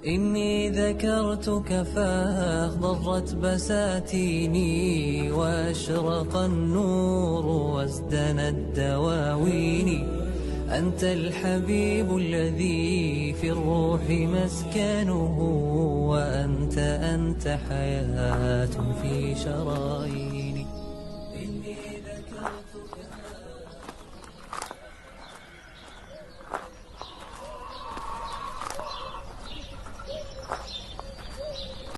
إني ذكرتك فاخضرت بساتيني، وأشرق النور وازدنت دواويني. أنت الحبيب الذي في الروح مسكنه، وأنت حياة في شراييني. إني ذكرتك